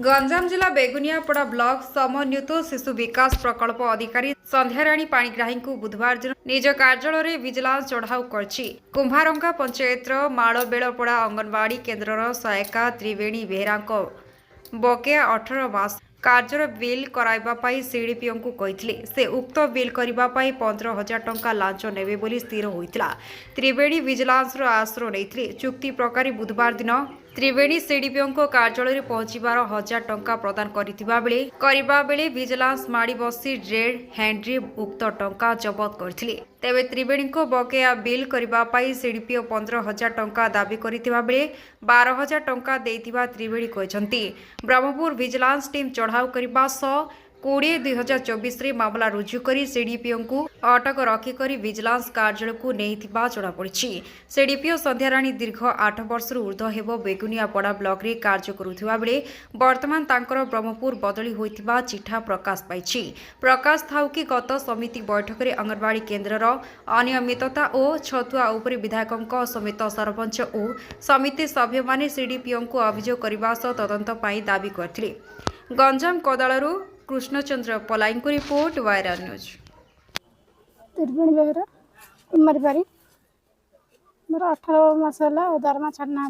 गंजाम जिला बेगुनियापड़ा ब्लॉक समन्वित शिशु विकास प्रकल्प अधिकारी संध्याराणी पाणिग्राही को बुधवार दिन निज कार्यालय विजिलेंस चढ़ाऊ कर कुंभारंगा पंचायत मालबेलपड़ा अंगनवाड़ी केन्द्र सहायिका त्रिवेणी बेहरा बकेया 18 मास कार्यर बिल कराइबापाई सीडीपीओ को कही से उक्त बिल करने 15,000 टंका लांच नेबे बोली स्थिर होता। त्रिवेणी विजिलेंस आश्रय नहीं चुक्ति प्रकार बुधवार दिन त्रिवेणी सीडीपीओ कार्यालय पहुंचबार 1,000 टंका प्रदान करने विजिलेंस माड़ी बसी रेड हैंड्री उक्त टंका जबत करथिले। तेबे त्रिवेणी को बकेया बिल करने सीडीपीओ 15,000 टंका दाबी करथिबा बेले 12,000 टंका देइथिबा त्रिवेणी कहते। ब्रह्मपुर विजिलेंस टीम चढ़ाऊ करने 20/2024 मामला रुजु करी सीडीपीओ को अटक रखिक विजिलेंस कार्यालय को नहीं जमापड़ी। सीडीपीओ संध्याराणी दीर्घ 8 वर्ष ऊर्ध्व हेब बेगुनियापड़ा ब्लॉक रे कार्य करुथिबा बेले वर्तमान तांकर ब्रह्मपुर बदली होइथिबा चिठा प्रकाश पाइछि। प्रकाश थाउ कि गत समिति बैठक में अंगनवाड़ी केन्द्रर अनियमितता और छतुआ उपरि विधायकों समेत सरपंच और समिति सभ्य माने सीडीपीओ को अभियोग करने सह तदंत पाई दाबी करथिले। गंजाम कोदालरू कृष्णचंद्र पलाई को रिपोर्ट वायरल न्यूज। त्रिवेणी बेहरा कुमारीपारी मोर 18 मास है दरमा छाड़ना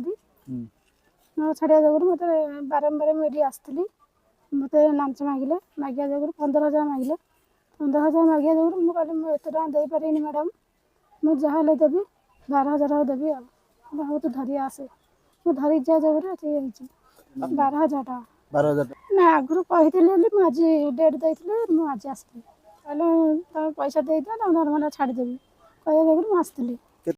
छाड़ा जगह मत बारंबार मुझे आसती मत लांच मागिले मागिया जगह 15,000 मागिले 15,000 मागिया जगह मुझे कहली मुझे दे पारे मैडम मुझे जहाँ देवी 12,000 देवी आउ तू धरी आसे मुझे धरी जा जगह 12,000 टाँह 12,000 ना आगु कही आज डेट देते मुझे आसली कहले पैसा दे दिया दरमाटा छाड़देवी कह जगह मुझे